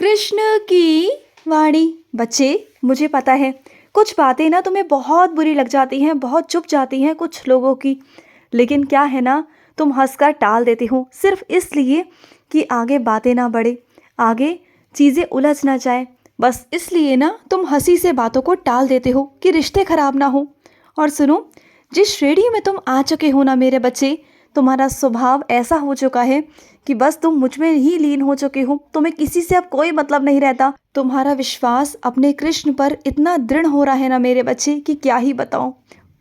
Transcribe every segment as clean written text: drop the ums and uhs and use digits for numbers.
कृष्ण की वाणी। बच्चे, मुझे पता है कुछ बातें ना तुम्हें बहुत बुरी लग जाती हैं, बहुत चुभ जाती हैं कुछ लोगों की। लेकिन क्या है ना, तुम हंसकर टाल देते हो सिर्फ इसलिए कि आगे बातें ना बढ़े, आगे चीज़ें उलझ ना जाए। बस इसलिए ना तुम हंसी से बातों को टाल देते हो कि रिश्ते खराब ना हो। और सुनो, जिस श्रेणी में तुम आ चुके हो ना मेरे बच्चे, तुम्हारा स्वभाव ऐसा हो चुका है कि बस तुम मुझ में ही लीन हो चुके हो। तुम्हें किसी से अब कोई मतलब नहीं रहता। तुम्हारा विश्वास अपने कृष्ण पर इतना दृढ़ हो रहा है ना मेरे बच्चे कि क्या ही बताऊं।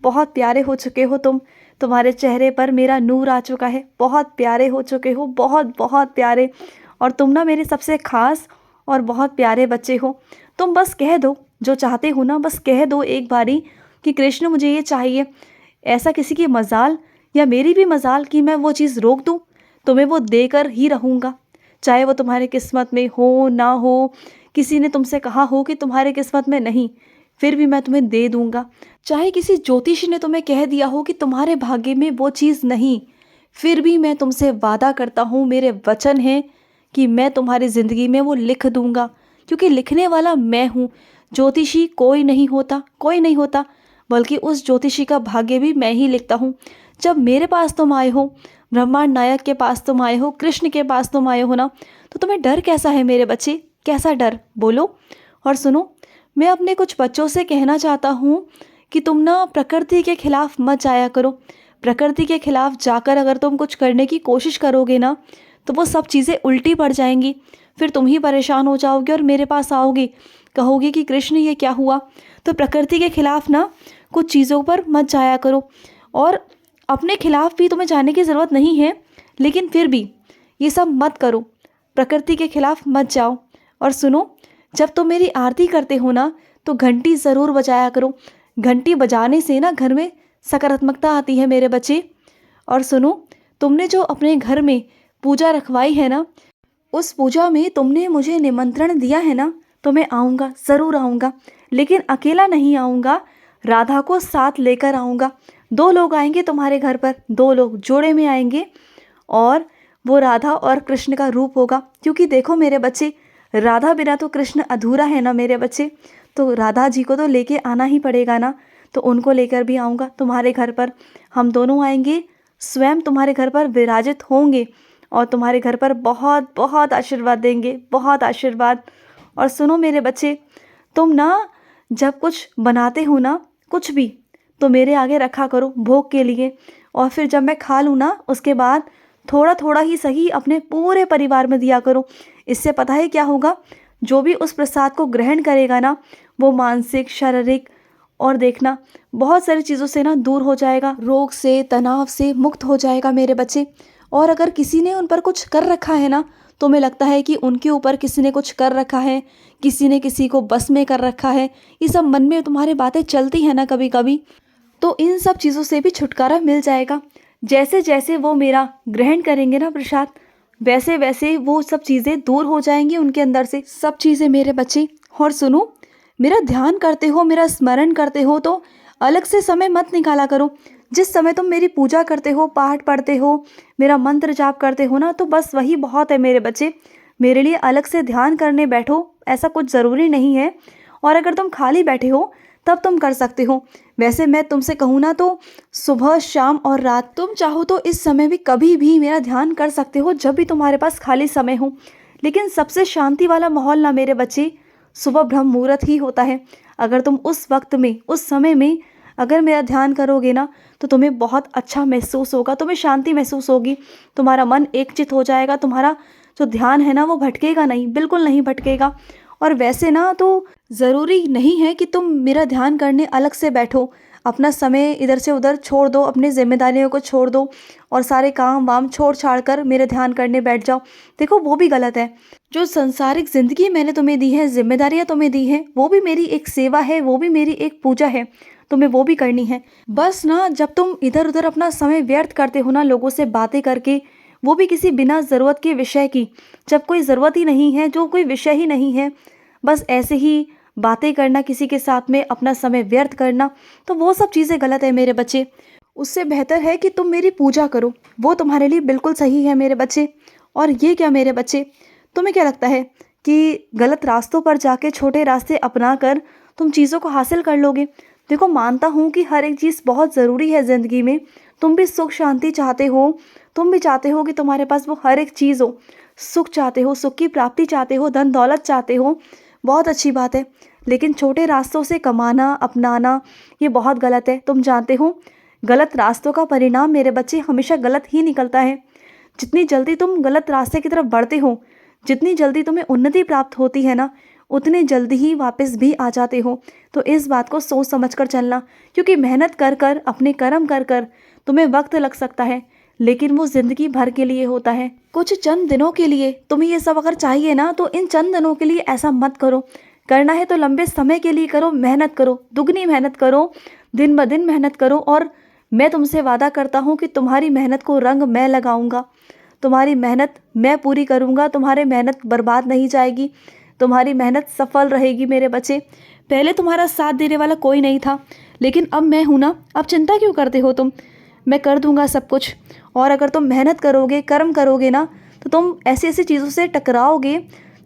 बहुत प्यारे हो चुके हो तुम। तुम्हारे चेहरे पर मेरा नूर आ चुका है। बहुत प्यारे हो चुके हो, बहुत बहुत प्यारे। और तुम ना मेरे सबसे खास और बहुत प्यारे बच्चे हो। तुम बस कह दो जो चाहते हो ना, बस कह दो एक बारी कि कृष्ण मुझे ये चाहिए। ऐसा किसी की मजाल या मेरी भी मजाल कि मैं वो चीज़ रोक दूँ, तुम्हें वो देकर ही रहूँगा। चाहे वो तुम्हारे किस्मत में हो ना हो, किसी ने तुमसे कहा हो कि तुम्हारे किस्मत में नहीं, फिर भी मैं तुम्हें दे दूँगा। चाहे किसी ज्योतिषी ने तुम्हें कह दिया हो कि तुम्हारे भाग्य में वो चीज़ नहीं, फिर भी मैं तुमसे वादा करता हूँ, मेरे वचन है कि मैं तुम्हारी ज़िंदगी में वो लिख दूँगा। क्योंकि लिखने वाला मैं हूँ। ज्योतिषी कोई नहीं होता, कोई नहीं होता, बल्कि उस ज्योतिषी का भाग्य भी मैं ही लिखता हूँ। जब मेरे पास तुम आए हो, ब्रह्मांड नायक के पास तुम आए हो, कृष्ण के पास तुम आए हो ना, तो तुम्हें डर कैसा है मेरे बच्चे? कैसा डर, बोलो। और सुनो, मैं अपने कुछ बच्चों से कहना चाहता हूँ कि तुम ना प्रकृति के खिलाफ मत जाया करो। प्रकृति के खिलाफ जाकर अगर तुम कुछ करने की कोशिश करोगे ना, तो वो सब चीज़ें उल्टी पड़ जाएंगी। फिर तुम ही परेशान हो जाओगे और मेरे पास आओगे, कहोगे कि कृष्ण ये क्या हुआ। तो प्रकृति के खिलाफ ना कुछ चीज़ों पर मत जाया करो। और अपने खिलाफ भी तुम्हें जाने की ज़रूरत नहीं है, लेकिन फिर भी ये सब मत करो, प्रकृति के खिलाफ मत जाओ। और सुनो, जब तुम मेरी आरती करते हो ना, तो घंटी ज़रूर बजाया करो। घंटी बजाने से ना घर में सकारात्मकता आती है मेरे बच्चे। और सुनो, तुमने जो अपने घर में पूजा रखवाई है ना, उस पूजा में तुमने मुझे निमंत्रण दिया है ना, तो मैं आऊँगा, ज़रूर आऊँगा। लेकिन अकेला नहीं आऊँगा, राधा को साथ लेकर आऊँगा। 2 लोग आएंगे तुम्हारे घर पर, 2 लोग जोड़े में आएंगे। और वो राधा और कृष्ण का रूप होगा। क्योंकि देखो मेरे बच्चे, राधा बिना तो कृष्ण अधूरा है ना मेरे बच्चे। तो राधा जी को तो लेके आना ही पड़ेगा ना, तो उनको लेकर भी आऊँगा तुम्हारे घर पर। हम दोनों आएंगे, स्वयं तुम्हारे घर पर विराजित होंगे और तुम्हारे घर पर बहुत बहुत आशीर्वाद देंगे, बहुत आशीर्वाद। और सुनो मेरे बच्चे, तुम ना जब कुछ बनाते हो ना, कुछ भी, तो मेरे आगे रखा करो भोग के लिए। और फिर जब मैं खा लूँ ना, उसके बाद थोड़ा थोड़ा ही सही अपने पूरे परिवार में दिया करो। इससे पता है क्या होगा? जो भी उस प्रसाद को ग्रहण करेगा ना, वो मानसिक, शारीरिक और देखना बहुत सारी चीज़ों से ना दूर हो जाएगा, रोग से, तनाव से मुक्त हो जाएगा मेरे बच्चे। और अगर किसी ने उन पर कुछ कर रखा है ना, तो हमें लगता है कि उनके ऊपर किसी ने कुछ कर रखा है, किसी ने किसी को बस में कर रखा है, ये सब मन में तुम्हारी बातें चलती हैं ना कभी कभी, तो इन सब चीज़ों से भी छुटकारा मिल जाएगा। जैसे जैसे वो मेरा ग्रहण करेंगे ना प्रसाद, वैसे वैसे वो सब चीज़ें दूर हो जाएंगी उनके अंदर से, सब चीज़ें मेरे बच्चे। और सुनो, मेरा ध्यान करते हो, मेरा स्मरण करते हो, तो अलग से समय मत निकाला करो। जिस समय तुम मेरी पूजा करते हो, पाठ पढ़ते हो, मेरा मंत्र जाप करते हो ना, तो बस वही बहुत है मेरे बच्चे। मेरे लिए अलग से ध्यान करने बैठो ऐसा कुछ ज़रूरी नहीं है। और अगर तुम खाली बैठे हो तब तुम कर सकते हो। वैसे मैं तुमसे कहूँ ना, तो सुबह, शाम और रात, तुम चाहो तो इस समय भी कभी भी मेरा ध्यान कर सकते हो, जब भी तुम्हारे पास खाली समय हो। लेकिन सबसे शांति वाला माहौल ना मेरे बच्चे, सुबह ब्रह्म मुहूर्त ही होता है। अगर तुम उस वक्त में, उस समय में अगर मेरा ध्यान करोगे ना, तो तुम्हें बहुत अच्छा महसूस होगा, तुम्हें शांति महसूस होगी, तुम्हारा मन एकचित हो जाएगा, तुम्हारा जो ध्यान है ना वो भटकेगा नहीं, बिल्कुल नहीं भटकेगा। और वैसे ना तो ज़रूरी नहीं है कि तुम मेरा ध्यान करने अलग से बैठो। अपना समय इधर से उधर छोड़ दो, अपनी जिम्मेदारियों को छोड़ दो और सारे काम वाम छोड़ छाड़ कर मेरे ध्यान करने बैठ जाओ। देखो, वो भी गलत है। जो संसारिक ज़िंदगी मैंने तुम्हें दी है, जिम्मेदारियाँ तुम्हें दी हैं, वो भी मेरी एक सेवा है, वो भी मेरी एक पूजा है। तुम्हें वो भी करनी है। बस ना, जब तुम इधर उधर अपना समय व्यर्थ करते हो ना लोगों से बातें करके, वो भी किसी बिना ज़रूरत के विषय की, जब कोई ज़रूरत ही नहीं है, जो कोई विषय ही नहीं है, बस ऐसे ही बातें करना, किसी के साथ में अपना समय व्यर्थ करना, तो वो सब चीज़ें गलत है मेरे बच्चे। उससे बेहतर है कि तुम मेरी पूजा करो, वो तुम्हारे लिए बिल्कुल सही है मेरे बच्चे। और ये क्या मेरे बच्चे, तुम्हें क्या लगता है कि गलत रास्तों पर जाके छोटे रास्ते अपना कर तुम चीज़ों को हासिल कर लोगे। देखो, मानता हूँ कि हर एक चीज़ बहुत ज़रूरी है ज़िंदगी में। तुम भी सुख शांति चाहते हो, तुम भी चाहते हो कि तुम्हारे पास वो हर एक चीज़ हो। सुख चाहते हो, सुख की प्राप्ति चाहते हो, धन दौलत चाहते हो, बहुत अच्छी बात है। लेकिन छोटे रास्तों से कमाना, अपनाना, ये बहुत गलत है। तुम जानते हो, गलत रास्तों का परिणाम मेरे बच्चे हमेशा गलत ही निकलता है। जितनी जल्दी तुम गलत रास्ते की तरफ बढ़ते हो, जितनी जल्दी तुम्हें उन्नति प्राप्त होती है ना, उतनी जल्दी ही वापस भी आ जाते हो। तो इस बात को सोच समझ कर चलना, क्योंकि मेहनत कर कर, अपने कर्म कर कर तुम्हें वक्त लग सकता है, लेकिन वो ज़िंदगी भर के लिए होता है। कुछ चंद दिनों के लिए तुम्हें ये सब अगर चाहिए ना, तो इन चंद दिनों के लिए ऐसा मत करो। करना है तो लंबे समय के लिए करो, मेहनत करो, दुगनी मेहनत करो, दिन ब दिन मेहनत करो। और मैं तुमसे वादा करता हूँ कि तुम्हारी मेहनत को रंग मैं लगाऊंगा, तुम्हारी मेहनत मैं पूरी करूँगा, तुम्हारी मेहनत बर्बाद नहीं जाएगी, तुम्हारी मेहनत सफल रहेगी मेरे बच्चे। पहले तुम्हारा साथ देने वाला कोई नहीं था, लेकिन अब मैं हूँ ना। अब चिंता क्यों करते हो तुम? मैं कर दूँगा सब कुछ। और अगर तुम मेहनत करोगे, कर्म करोगे ना, तो तुम ऐसी ऐसी चीज़ों से टकराओगे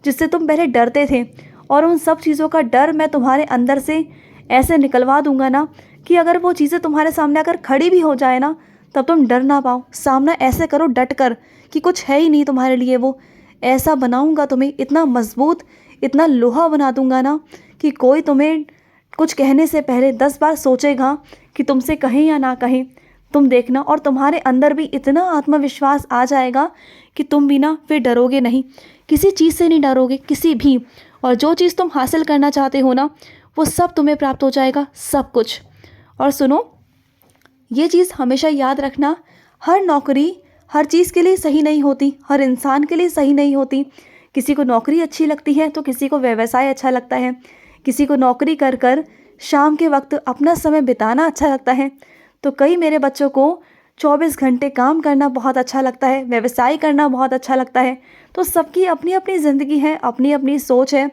जिससे तुम पहले डरते थे, और उन सब चीज़ों का डर मैं तुम्हारे अंदर से ऐसे निकलवा दूंगा ना कि अगर वो चीज़ें तुम्हारे सामने अगर खड़ी भी हो जाए ना, तब तुम डर ना पाओ। सामना ऐसे करो डट कर कि कुछ है ही नहीं तुम्हारे लिए वो। ऐसा बनाऊंगा तुम्हें, इतना मजबूत, इतना लोहा बना दूंगा ना कि कोई तुम्हें कुछ कहने से पहले 10 बार सोचेगा कि तुमसे कहें या ना कहें। तुम देखना, और तुम्हारे अंदर भी इतना आत्मविश्वास आ जाएगा कि तुम भी ना फिर डरोगे नहीं, किसी चीज़ से नहीं डरोगे, किसी भी। और जो चीज़ तुम हासिल करना चाहते हो ना, वो सब तुम्हें प्राप्त हो जाएगा, सब कुछ। और सुनो, ये चीज़ हमेशा याद रखना, हर नौकरी हर चीज़ के लिए सही नहीं होती, हर इंसान के लिए सही नहीं होती। किसी को नौकरी अच्छी लगती है तो किसी को व्यवसाय अच्छा लगता है, किसी को नौकरी कर कर शाम के वक्त अपना समय बिताना अच्छा लगता है, तो कई मेरे बच्चों को 24 घंटे काम करना बहुत अच्छा लगता है, व्यवसाय करना बहुत अच्छा लगता है। तो सबकी अपनी अपनी ज़िंदगी है, अपनी अपनी सोच है,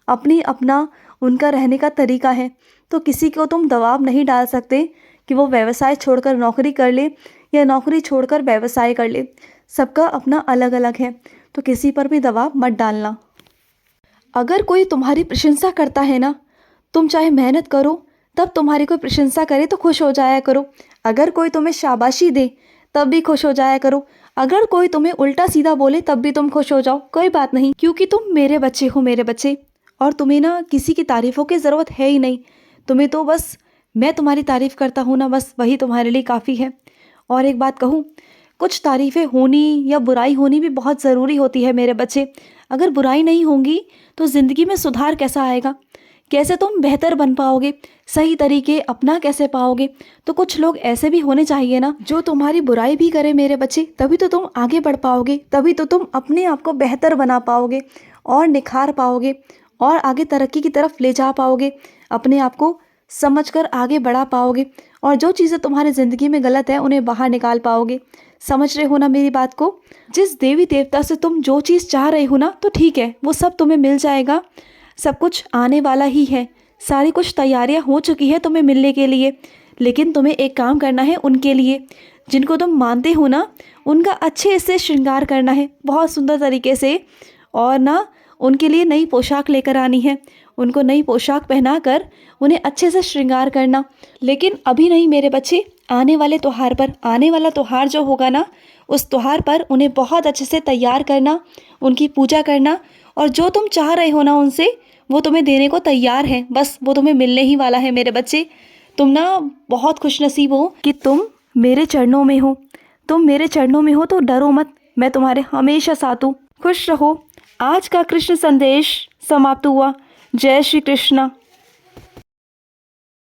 अपनी अपना उनका रहने का तरीका है। तो किसी को तुम दबाव नहीं डाल सकते कि वो व्यवसाय छोड़कर नौकरी कर ले या नौकरी छोड़कर व्यवसाय कर ले। सबका अपना अलग अलग है, तो किसी पर भी दबाव मत डालना। अगर कोई तुम्हारी प्रशंसा करता है ना, तुम चाहे मेहनत करो, तब तुम्हारी कोई प्रशंसा करे तो खुश हो जाया करो। अगर कोई तुम्हें शाबाशी दे तब भी खुश हो जाया करो। अगर कोई तुम्हें उल्टा सीधा बोले तब भी तुम खुश हो जाओ, कोई बात नहीं, क्योंकि तुम मेरे बच्चे हो, मेरे बच्चे। और तुम्हें ना किसी की तारीफ़ों की ज़रूरत है ही नहीं। तुम्हें तो बस मैं तुम्हारी तारीफ़ करता हूँ ना, बस वही तुम्हारे लिए काफ़ी है। और एक बात कहूँ, कुछ तारीफ़ें होनी या बुराई होनी भी बहुत ज़रूरी होती है मेरे बच्चे। अगर बुराई नहीं होंगी तो ज़िंदगी में सुधार कैसा आएगा? कैसे तुम बेहतर बन पाओगे? सही तरीके अपना कैसे पाओगे? तो कुछ लोग ऐसे भी होने चाहिए ना, जो तुम्हारी बुराई भी करे मेरे बच्चे, तभी तो तुम आगे बढ़ पाओगे, तभी तो तुम अपने आप को बेहतर बना पाओगे और निखार पाओगे और आगे तरक्की की तरफ ले जा पाओगे, अपने आप को समझकर आगे बढ़ा पाओगे, और जो चीज़ें तुम्हारी ज़िंदगी में गलत है उन्हें बाहर निकाल पाओगे। समझ रहे हो ना मेरी बात को? जिस देवी देवता से तुम जो चीज़ चाह रहे हो ना, तो ठीक है, वो सब तुम्हें मिल जाएगा। सब कुछ आने वाला ही है, सारी कुछ तैयारियां हो चुकी है तुम्हें मिलने के लिए। लेकिन तुम्हें एक काम करना है, उनके लिए जिनको तुम मानते हो ना, उनका अच्छे से श्रृंगार करना है, बहुत सुंदर तरीके से। और ना उनके लिए नई पोशाक लेकर आनी है, उनको नई पोशाक पहनाकर उन्हें अच्छे से श्रृंगार करना। लेकिन अभी नहीं मेरे बच्चे, आने वाले त्यौहार पर, आने वाला त्यौहार जो होगा ना, उस त्यौहार पर उन्हें बहुत अच्छे से तैयार करना, उनकी पूजा करना, और जो तुम चाह रहे हो ना उनसे, वो तुम्हें देने को तैयार है। बस वो तुम्हें मिलने ही वाला है मेरे बच्चे। तुम ना बहुत खुशनसीब हो कि तुम मेरे चरणों में हो। तुम मेरे चरणों में हो तो डरो मत, मैं तुम्हारे हमेशा साथ हूँ। खुश रहो। आज का कृष्ण संदेश समाप्त हुआ। जय श्री कृष्ण।